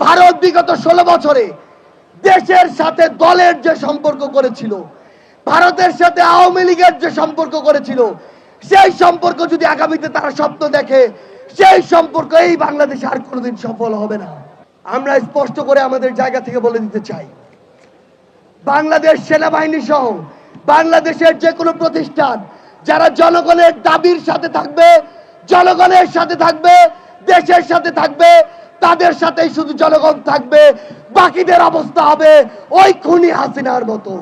ভারত বিগত 16 বছরে দেশের সাথে দলের যে সম্পর্ক করেছিল, ভারতের সাথে আওয়ামী লীগের যে সম্পর্ক করেছিল, সেই সম্পর্ক যদি আগামীতে তারা স্বপ্ন দেখে, সেই সম্পর্ক এই বাংলাদেশে আর কোনোদিন সফল হবে না। আমরা স্পষ্ট করে আমাদের জায়গা থেকে বলে দিতে চাই, বাংলাদেশ সেনাবাহিনী সহ বাংলাদেশের যে কোনো প্রতিষ্ঠান যারা জনগণের দাবির সাথে থাকবে, জনগণের সাথে থাকবে, দেশের সাথে থাকবে, তাদের সাথেই শুধু জনগণ থাকবে। বাকিদের অবস্থা হবে ওই খুনি হাসিনার মতো।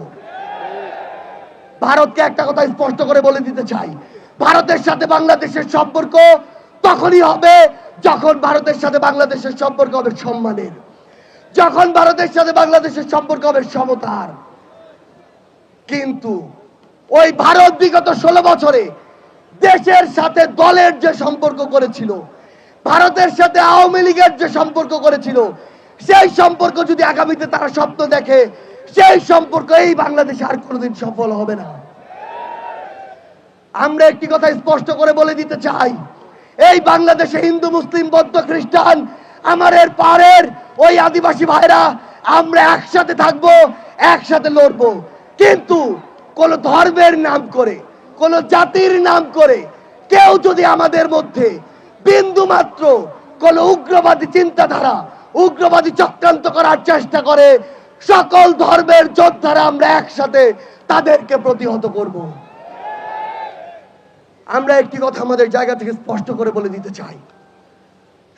ভারতকে একটা কথা স্পষ্ট করে বলে দিতে চাই, ভারতের সাথে বাংলাদেশের সম্পর্ক তখনই হবে যখন ভারতের সাথে বাংলাদেশের সম্পর্ক হবে সম্মানের, যখন ভারতের সাথে বাংলাদেশের সম্পর্ক হবে সমতার। কিন্তু ওই ভারত বিগত 16 বছরে দেশের সাথে দলের যে সম্পর্ক করেছিল, ভারতের সাথে আওয়ামী লীগের যে সম্পর্ক করেছিল, সেই সম্পর্ক যদি আগামীতে তারা স্বপ্ন দেখে, সেই সম্পর্ক এই বাংলাদেশে আর কোনোদিন সফল হবে না। আমরা একটি কথা স্পষ্ট করে বলে দিতে চাই, এই বাংলাদেশে হিন্দু, মুসলিম, বৌদ্ধ, খ্রিস্টান, আমাদের পাড়ের ওই আদিবাসী ভাইরা আমরা একসাথে থাকবো, একসাথে লড়বো। কিন্তু কোন ধর্মের নাম করে, কোন জাতির নাম করে কেউ যদি আমাদের মধ্যে বিন্দু মাত্র কোন উগ্রবাদী চিন্তাধারা, উগ্রবাদী চক্রান্ত করার চেষ্টা করে, সকল ধর্মের যোদ্ধারা আমরা একসাথে তাদেরকে প্রতিহত করব। আমরা একটি কথা আমাদের জায়গা থেকে স্পষ্ট করে বলে দিতে চাই,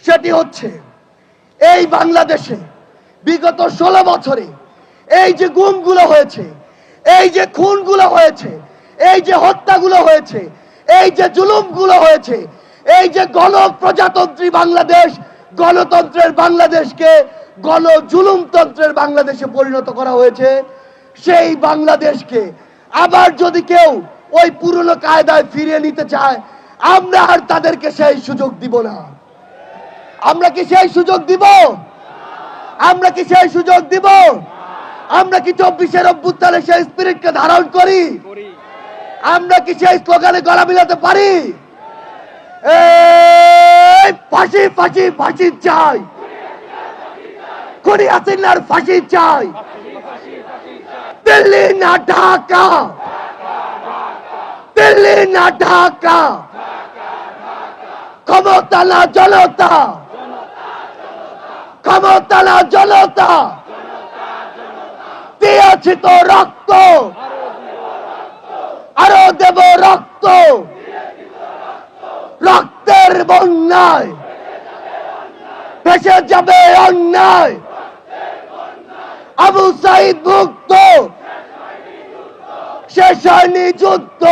সেটি হচ্ছে এই বাংলাদেশে বিগত 16 বছরে এই যে গুমগুলো হয়েছে, এই যে খুনগুলো হয়েছে, এই যে হত্যাগুলো হয়েছে, এই যে জুলুমগুলো হয়েছে, এই যে গণপ্রজাতন্ত্রী বাংলাদেশ, গণতন্ত্রের বাংলাদেশকে গণজুলুমতন্ত্রের বাংলাদেশে পরিণত করা হয়েছে, সেই বাংলাদেশকে আবার যদি কেউ ওই পুরনো কায়দায় ফিরিয়ে নিতে চায়, আমরা আর তাদেরকে সেই সুযোগ দিব না। আমরা কি সেই সুযোগ দিব? আমরা কি সেই সুযোগ দিব? আমরা কি 24-এর অভ্যুত্থানে সেই স্পিরিটকে ধারণ করি? আমরা কি সেই স্লোগানে গলা মিলাতে পারি? ফাঁসি ফাঁসি ফাঁসি চাই, খুনি হাসিনার ফাঁসি চাই, দিল্লি না ঢাকা, দিল্লি না ঢাকা, ক্ষমতা না জনতা, ক্ষমতা না জনতা, দিয়েছি তো রক্ত, আরো দেব রক্ত, রক্তের বন্যায় ভেসে যাবে অন্যায়, আবু সাইদ মুক্ত, শেষ হয়নি যুদ্ধ।